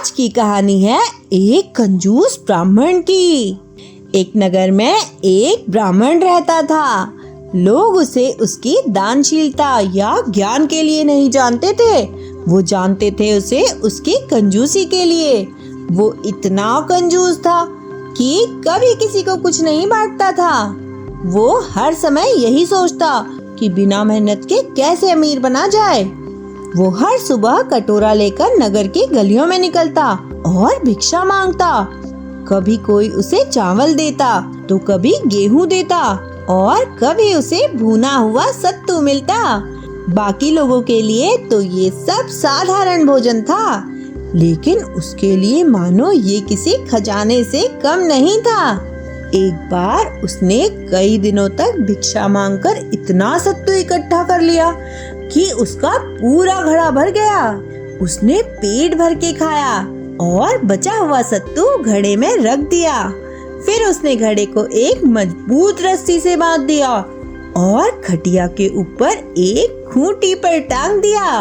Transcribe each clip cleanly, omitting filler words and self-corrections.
आज की कहानी है एक कंजूस ब्राह्मण की। एक नगर में एक ब्राह्मण रहता था। लोग उसे उसकी दानशीलता या ज्ञान के लिए नहीं जानते थे, वो जानते थे उसे उसकी कंजूसी के लिए। वो इतना कंजूस था कि कभी किसी को कुछ नहीं बांटता था। वो हर समय यही सोचता कि बिना मेहनत के कैसे अमीर बना जाए। वो हर सुबह कटोरा लेकर नगर की गलियों में निकलता और भिक्षा मांगता। कभी कोई उसे चावल देता तो कभी गेहूं देता और कभी उसे भुना हुआ सत्तू मिलता। बाकी लोगों के लिए तो ये सब साधारण भोजन था, लेकिन उसके लिए मानो ये किसी खजाने से कम नहीं था। एक बार उसने कई दिनों तक भिक्षा मांगकर इतना सत्तू इकट्ठा कर लिया कि उसका पूरा घड़ा भर गया। उसने पेट भर के खाया और बचा हुआ सत्तू घड़े में रख दिया। फिर उसने घड़े को एक मजबूत रस्सी से बांध दिया और खटिया के ऊपर एक खूंटी पर टांग दिया।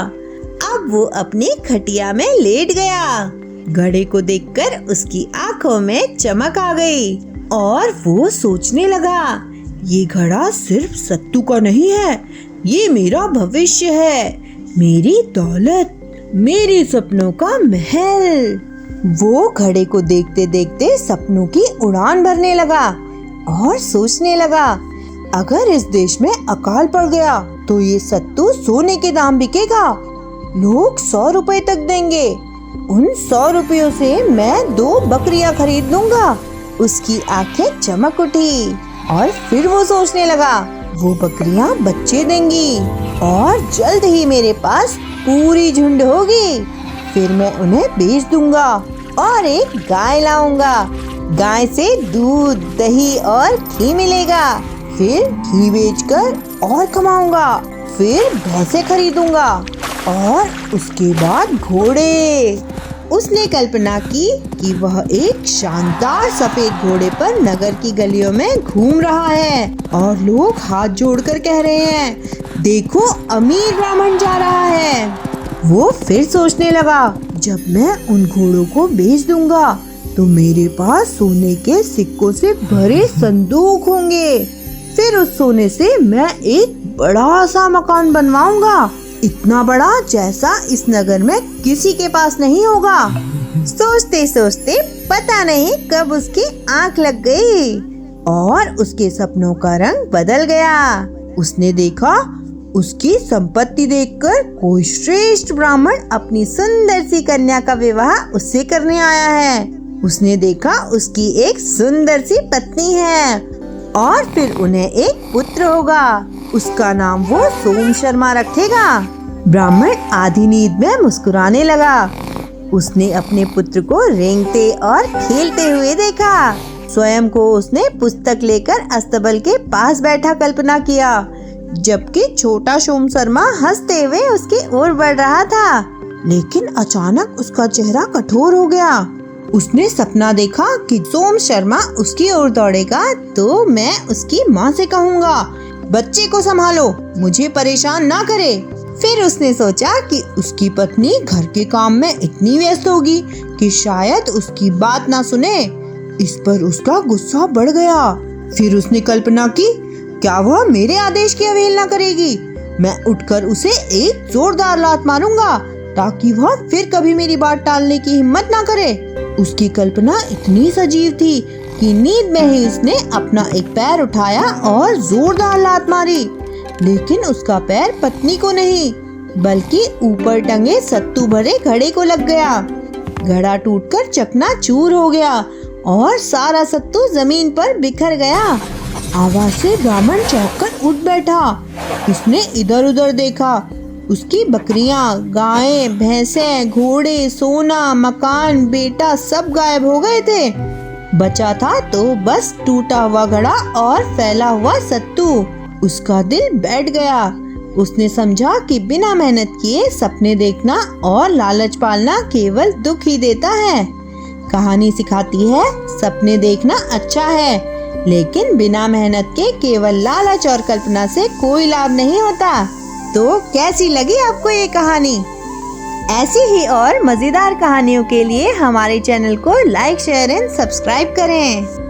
अब वो अपनी खटिया में लेट गया। घड़े को देखकर उसकी आंखों में चमक आ गई और वो सोचने लगा, ये घड़ा सिर्फ सत्तू का नहीं है, ये मेरा भविष्य है, मेरी दौलत, मेरे सपनों का महल। वो घड़े को देखते देखते सपनों की उड़ान भरने लगा और सोचने लगा, अगर इस देश में अकाल पड़ गया तो ये सत्तू सोने के दाम बिकेगा। लोग 100 रुपए तक देंगे। उन 100 रुपयों से मैं 2 बकरियां खरीद लूंगा। उसकी आंखें चमक उठी और फिर वो सोचने लगा, वो बकरियां बच्चे देंगी और जल्द ही मेरे पास पूरी झुंड होगी। फिर मैं उन्हें बेच दूंगा और एक गाय लाऊंगा। गाय से दूध, दही और घी मिलेगा। फिर घी बेचकर और कमाऊंगा। फिर भैंसे खरीदूंगा और उसके बाद घोड़े। उसने कल्पना की कि वह एक शानदार सफेद घोड़े पर नगर की गलियों में घूम रहा है और लोग हाथ जोड़कर कह रहे हैं, देखो अमीर ब्राह्मण जा रहा है। वो फिर सोचने लगा, जब मैं उन घोड़ों को बेच दूंगा तो मेरे पास सोने के सिक्कों से भरे संदूक होंगे। फिर उस सोने से मैं एक बड़ा सा मकान बनवाऊंगा, इतना बड़ा जैसा इस नगर में किसी के पास नहीं होगा। सोचते सोचते पता नहीं कब उसकी आंख लग गई और उसके सपनों का रंग बदल गया। उसने देखा, उसकी संपत्ति देखकर कोई श्रेष्ठ ब्राह्मण अपनी सुंदर सी कन्या का विवाह उससे करने आया है। उसने देखा उसकी एक सुंदर सी पत्नी है और फिर उन्हें एक पुत्र होगा। उसका नाम वो सोम शर्मा रखेगा। ब्राह्मण आधी नींद में मुस्कुराने लगा। उसने अपने पुत्र को रेंगते और खेलते हुए देखा। स्वयं को उसने पुस्तक लेकर अस्तबल के पास बैठा कल्पना किया, जबकि छोटा सोम शर्मा हंसते हुए उसकी ओर बढ़ रहा था। लेकिन अचानक उसका चेहरा कठोर हो गया। उसने सपना देखा कि सोम शर्मा उसकी ओर दौड़ेगा तो मैं उसकी माँ से कहूँगा, बच्चे को संभालो, मुझे परेशान ना करे। फिर उसने सोचा कि उसकी पत्नी घर के काम में इतनी व्यस्त होगी कि शायद उसकी बात ना सुने। इस पर उसका गुस्सा बढ़ गया। फिर उसने कल्पना की, क्या वह मेरे आदेश की अवहेलना करेगी? मैं उठकर उसे एक जोरदार लात मारूंगा ताकि वह फिर कभी मेरी बात टालने की हिम्मत ना करे। उसकी कल्पना इतनी सजीव थी कि नींद में ही उसने अपना एक पैर उठाया और जोरदार लात मारी। लेकिन उसका पैर पत्नी को नहीं, बल्कि ऊपर टंगे सत्तू भरे घड़े को लग गया। घड़ा टूटकर चकनाचूर हो गया और सारा सत्तू जमीन पर बिखर गया। आवाज से ब्राह्मण चौंक कर उठ बैठा। उसने इधर उधर देखा। उसकी बकरियां, गायें, भैंसें, घोड़े, सोना, मकान, बेटा सब गायब हो गए थे। बचा था तो बस टूटा हुआ घड़ा और फैला हुआ सत्तू। उसका दिल बैठ गया। उसने समझा कि बिना मेहनत किए सपने देखना और लालच पालना केवल दुख ही देता है। कहानी सिखाती है, सपने देखना अच्छा है, लेकिन बिना मेहनत के केवल लालच और कल्पना से कोई लाभ नहीं होता। तो कैसी लगी आपको ये कहानी? ऐसी ही और मजेदार कहानियों के लिए हमारे चैनल को लाइक, शेयर एंड सब्सक्राइब करें।